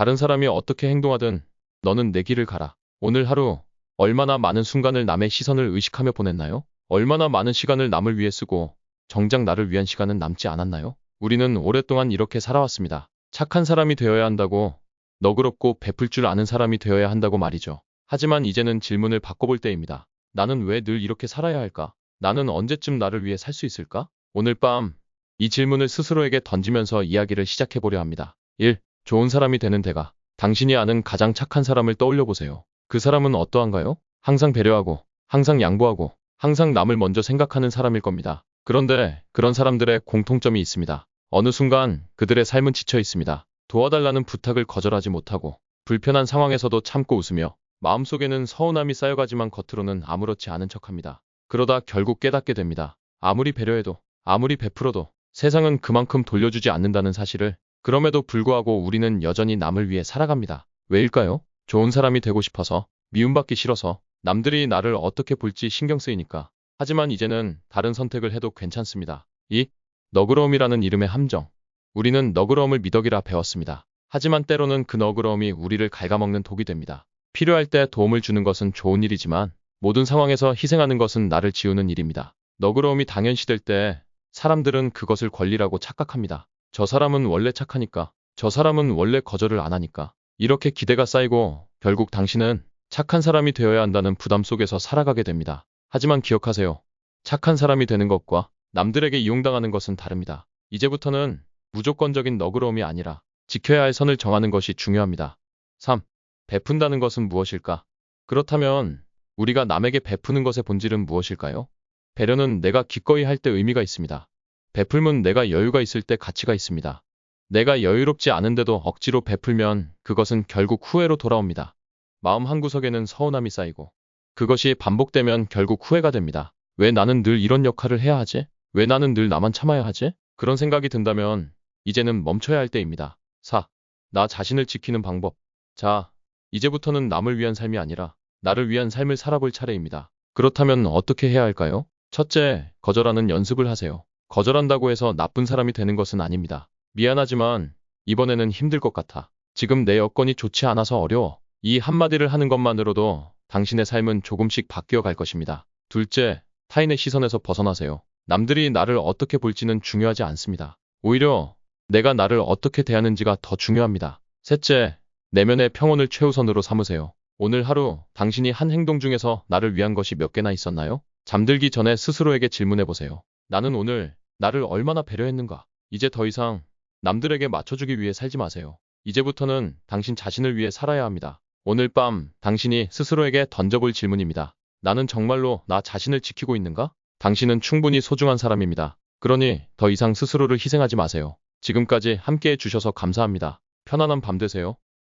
다른 사람이 어떻게 행동하든 너는 내 길을 가라. 오늘 하루 얼마나 많은 순간을 남의 시선을 의식하며 보냈나요? 얼마나 많은 시간을 남을 위해 쓰고 정작 나를 위한 시간은 남지 않았나요? 우리는 오랫동안 이렇게 살아왔습니다. 착한 사람이 되어야 한다고, 너그럽고 베풀 줄 아는 사람이 되어야 한다고 말이죠. 하지만 이제는 질문을 바꿔볼 때입니다. 나는 왜 늘 이렇게 살아야 할까? 나는 언제쯤 나를 위해 살 수 있을까? 오늘 밤 이 질문을 스스로에게 던지면서 이야기를 시작해보려 합니다. 1. 좋은 사람이 되는 대가. 당신이 아는 가장 착한 사람을 떠올려 보세요. 그 사람은 어떠한가요? 항상 배려하고, 항상 양보하고, 항상 남을 먼저 생각하는 사람일 겁니다. 그런데 그런 사람들의 공통점이 있습니다. 어느 순간 그들의 삶은 지쳐 있습니다. 도와달라는 부탁을 거절하지 못하고, 불편한 상황에서도 참고 웃으며, 마음속에는 서운함이 쌓여가지만 겉으로는 아무렇지 않은 척합니다. 그러다 결국 깨닫게 됩니다. 아무리 배려해도, 아무리 베풀어도 세상은 그만큼 돌려주지 않는다는 사실을. 그럼에도 불구하고 우리는 여전히 남을 위해 살아갑니다. 왜일까요? 좋은 사람이 되고 싶어서, 미움받기 싫어서, 남들이 나를 어떻게 볼지 신경 쓰이니까. 하지만 이제는 다른 선택을 해도 괜찮습니다. 이 너그러움이라는 이름의 함정. 우리는 너그러움을 미덕이라 배웠습니다. 하지만 때로는 그 너그러움이 우리를 갉아먹는 독이 됩니다. 필요할 때 도움을 주는 것은 좋은 일이지만 모든 상황에서 희생하는 것은 나를 지우는 일입니다. 너그러움이 당연시될 때 사람들은 그것을 권리라고 착각합니다. 저 사람은 원래 착하니까, 저 사람은 원래 거절을 안 하니까. 이렇게 기대가 쌓이고 결국 당신은 착한 사람이 되어야 한다는 부담 속에서 살아가게 됩니다. 하지만 기억하세요. 착한 사람이 되는 것과 남들에게 이용당하는 것은 다릅니다. 이제부터는 무조건적인 너그러움이 아니라 지켜야 할 선을 정하는 것이 중요합니다. 3. 베푼다는 것은 무엇일까? 그렇다면 우리가 남에게 베푸는 것의 본질은 무엇일까요? 배려는 내가 기꺼이 할 때 의미가 있습니다. 베풀면 내가 여유가 있을 때 가치가 있습니다. 내가 여유롭지 않은데도 억지로 베풀면 그것은 결국 후회로 돌아옵니다. 마음 한구석에는 서운함이 쌓이고 그것이 반복되면 결국 후회가 됩니다. 왜 나는 늘 이런 역할을 해야 하지? 왜 나는 늘 나만 참아야 하지? 그런 생각이 든다면 이제는 멈춰야 할 때입니다. 4. 나 자신을 지키는 방법. 자, 이제부터는 남을 위한 삶이 아니라 나를 위한 삶을 살아볼 차례입니다. 그렇다면 어떻게 해야 할까요? 첫째, 거절하는 연습을 하세요. 거절한다고 해서 나쁜 사람이 되는 것은 아닙니다. 미안하지만 이번에는 힘들 것 같아. 지금 내 여건이 좋지 않아서 어려워. 이 한마디를 하는 것만으로도 당신의 삶은 조금씩 바뀌어 갈 것입니다. 둘째, 타인의 시선에서 벗어나세요. 남들이 나를 어떻게 볼지는 중요하지 않습니다. 오히려 내가 나를 어떻게 대하는지가 더 중요합니다. 셋째, 내면의 평온을 최우선으로 삼으세요. 오늘 하루 당신이 한 행동 중에서 나를 위한 것이 몇 개나 있었나요? 잠들기 전에 스스로에게 질문해 보세요. 나는 오늘 나를 얼마나 배려했는가? 이제 더 이상 남들에게 맞춰주기 위해 살지 마세요. 이제부터는 당신 자신을 위해 살아야 합니다. 오늘 밤 당신이 스스로에게 던져볼 질문입니다. 나는 정말로 나 자신을 지키고 있는가? 당신은 충분히 소중한 사람입니다. 그러니 더 이상 스스로를 희생하지 마세요. 지금까지 함께해 주셔서 감사합니다. 편안한 밤 되세요.